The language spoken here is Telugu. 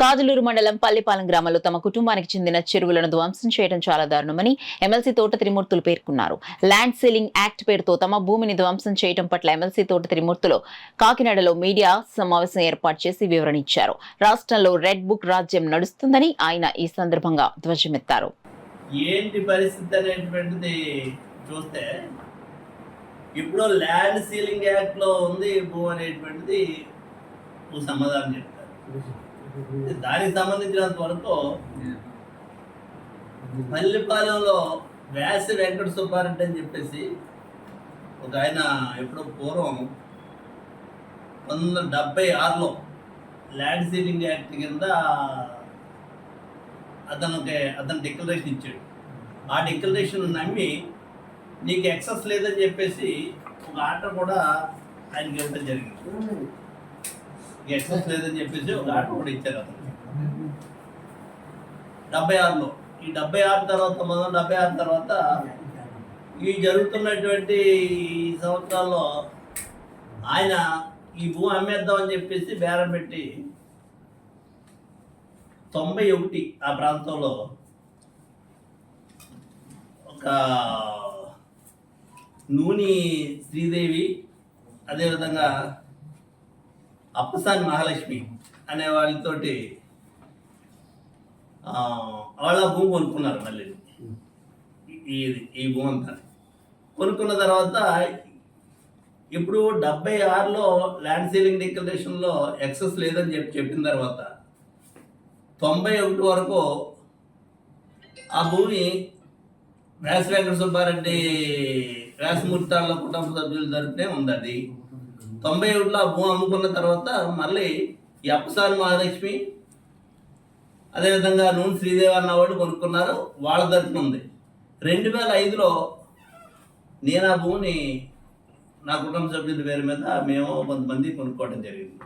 కాదులూరు మండలం పల్లిపాలెం గ్రామంలో తమ కుటుంబానికి చెందిన చెరువులను ధ్వంసం చేయడం చాలా దారుణమని ఎమ్మెల్సీ తోట త్రిమూర్తులు పేర్కొన్నారు. ల్యాండ్ సీలింగ్ యాక్ట్ పేరుతో తమ భూమిని ధ్వంసం చేయడం పట్ల ఎమ్మెల్సీ తోట త్రిమూర్తులు కాకినాడలో మీడియా సమావేశం ఏర్పాటు చేసి వివరణ ఇచ్చారు. రాష్ట్రంలో రెడ్ బుక్ రాజ్యం నడుస్తుందని ఆయన ఈ సందర్భంగా ధ్వజమెత్తారు. ఏంటి పరిస్థితి అనేటువంటిది చూస్తే ఇప్పుడు ల్యాండ్ సీలింగ్ యాక్ట్ లో ఉంది భూ అనేటువంటిది సమాధానం చెప్తారు. దానికి సంబంధించినంత వరకు పల్లిపాలెంలో వ్యాసి వెంకట సుబ్బారెడ్డి అని చెప్పేసి ఒక ఆయన ఎప్పుడో పూర్వం 1976లో ల్యాండ్ సీలింగ్ యాక్ట్ కింద అతను డిక్లరేషన్ ఇచ్చాడు. ఆ డిక్లరేషన్ నమ్మి నీకు ఎక్సెస్ లేదని చెప్పేసి ఒక ఆర్డర్ కూడా ఆయనకి ఇవ్వడం జరిగింది. ఎక్సెస్ లేదని చెప్పేసి ఒక ఆర్డర్ కూడా ఇచ్చారు అతను 76లో. ఈ 76 తర్వాత 1976 తర్వాత ఈ జరుగుతున్నటువంటి సంవత్సరాల్లో ఆయన ఈ భూ అమ్మేద్దామని చెప్పేసి బేరం పెట్టి 91 ఆ ప్రాంతంలో ఒక నూని శ్రీదేవి, అదేవిధంగా అప్పసాని మహాలక్ష్మి అనే వాళ్ళతోటి వాళ్ళ భూమి కొనుక్కున్నారు. మళ్ళీ ఈ భూమి అంతా కొనుక్కున్న తర్వాత ఇప్పుడు 76లో ల్యాండ్ సీలింగ్ డిక్లరేషన్లో ఎక్సెస్ లేదని చెప్పిన తర్వాత 91 వరకు ఆ భూమి వ్యాస వెంకట సుబ్బారెడ్డి వ్యాసమూర్తాల కుటుంబ సభ్యుల తరపునే ఉంది. అది 91లో ఆ భూమి అమ్ముకున్న తర్వాత మళ్ళీ ఈ అప్పసాని మహాలక్ష్మి, అదేవిధంగా నూనె శ్రీదేవి అన్న వాళ్ళు కొనుక్కున్నారు, వాళ్ళ తరపున ఉంది. 2005లో నేను ఆ భూమిని నా కుటుంబ సభ్యుల పేరు మీద మేము కొంతమంది కొనుక్కోవడం జరిగింది.